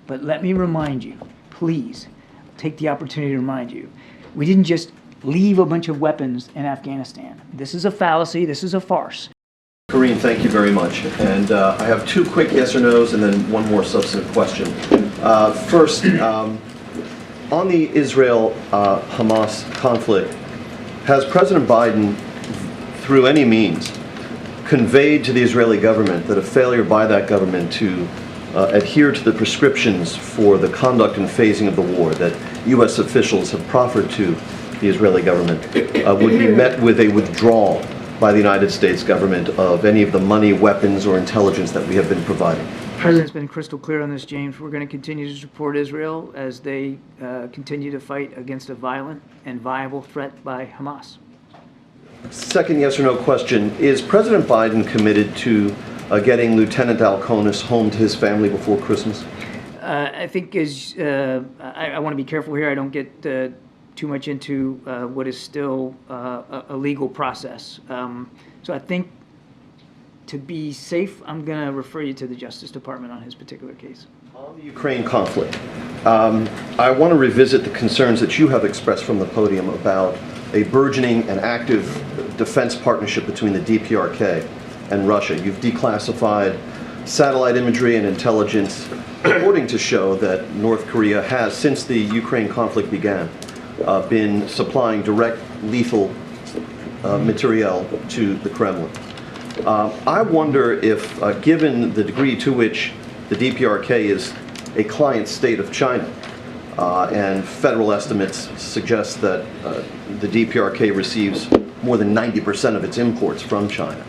But let me remind you, please, take the opportunity to remind you, we didn't just leave a bunch of weapons in Afghanistan. This is a fallacy. This is a farce. Karine, thank you very much. And I have two quick yes or no's and then one more substantive question. First, on the Israel-Hamas conflict, has President Biden, through any means, conveyed to the Israeli government that a failure by that government to adhere to the prescriptions for the conduct and phasing of the war that U.S. officials have proffered to the Israeli government would be met with a withdrawal by the United States government of any of the money, weapons, or intelligence that we have been providing? The President's been crystal clear on this, James. We're going to continue to support Israel as they continue to fight against a violent and viable threat by Hamas. Second yes or no question, is President Biden committed to getting Lieutenant Alconis home to his family before Christmas? I think I want to be careful here. I don't get too much into what is still a legal process. So I think to be safe, I'm going to refer you to the Justice Department on his particular case. On the Ukraine conflict, I want to revisit the concerns that you have expressed from the podium about a burgeoning and active defense partnership between the DPRK and Russia. You've declassified satellite imagery and intelligence purporting to show that North Korea has, since the Ukraine conflict began, been supplying direct lethal materiel to the Kremlin. I wonder if, given the degree to which the DPRK is a client state of China, and federal estimates suggest that the DPRK receives more than 90% of its imports from China,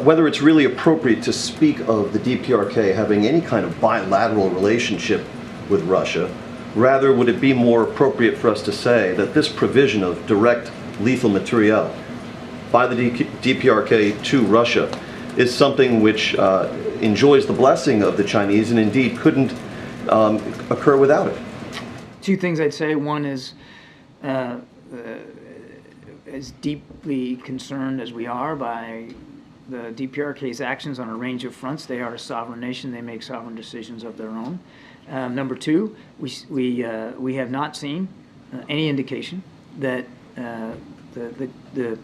whether it's really appropriate to speak of the DPRK having any kind of bilateral relationship with Russia. Rather, would it be more appropriate for us to say that this provision of direct lethal materiel by the DPRK to Russia is something which enjoys the blessing of the Chinese and indeed couldn't occur without it? Two things I'd say. One is, as deeply concerned as we are by the DPRK's actions on a range of fronts, they are a sovereign nation. They make sovereign decisions of their own. Number two, we have not seen any indication that the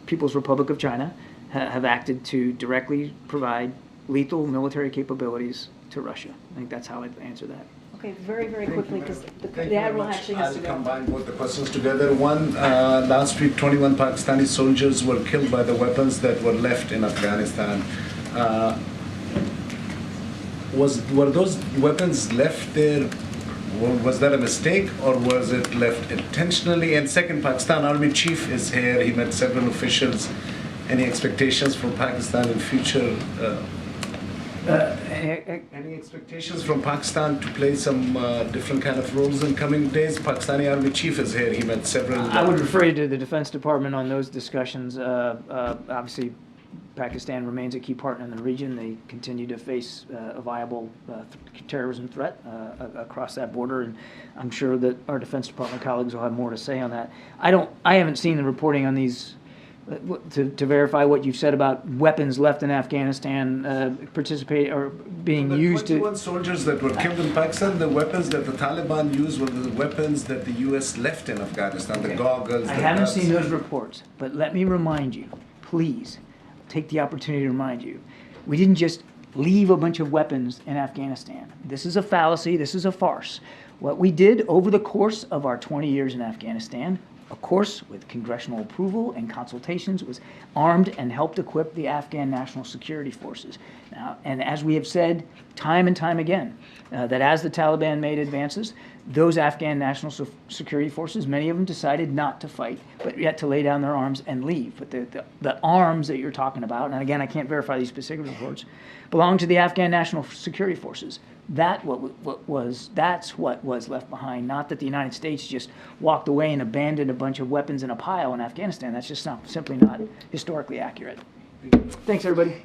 People's Republic of China have acted to directly provide lethal military capabilities to Russia. I think that's how I'd answer that. Okay, very, very quickly, because the Admiral actually has to go. I'll combine both the questions together. One, last week 21 Pakistani soldiers were killed by the weapons that were left in Afghanistan. Were those weapons left there? Was that a mistake, or was it left intentionally? And second, Pakistan Army Chief is here. He met several officials. Any expectations from Pakistan in future? Any expectations from Pakistan to play some different kind of roles in coming days? Pakistani Army Chief is here. He met several. I would refer you to the Defense Department on those discussions. Obviously, Pakistan remains a key partner in the region. They continue to face a viable terrorism threat across that border, and I'm sure that our Defense Department colleagues will have more to say on that. I haven't seen the reporting on these to verify what you've said about weapons left in Afghanistan participate or being used to. 21 soldiers that were killed in Pakistan, the weapons that the Taliban used were the weapons that the U.S. left in Afghanistan, the goggles. I haven't seen those reports, but let me remind you, please, take the opportunity to remind you, we didn't just leave a bunch of weapons in Afghanistan. This is a fallacy. This is a farce. What we did over the course of our 20 years in Afghanistan, of course, with congressional approval and consultations, was armed and helped equip the Afghan National Security Forces. Now, and as we have said time and time again, that as the Taliban made advances, those Afghan National Security Forces, many of them decided not to fight, but yet to lay down their arms and leave. But the arms that you're talking about, and again, I can't verify these specific reports, belong to the Afghan National Security Forces. That's what was left behind, not that the United States just walked away and abandoned a bunch of weapons in a pile in Afghanistan. That's just simply not historically accurate. Thanks, everybody.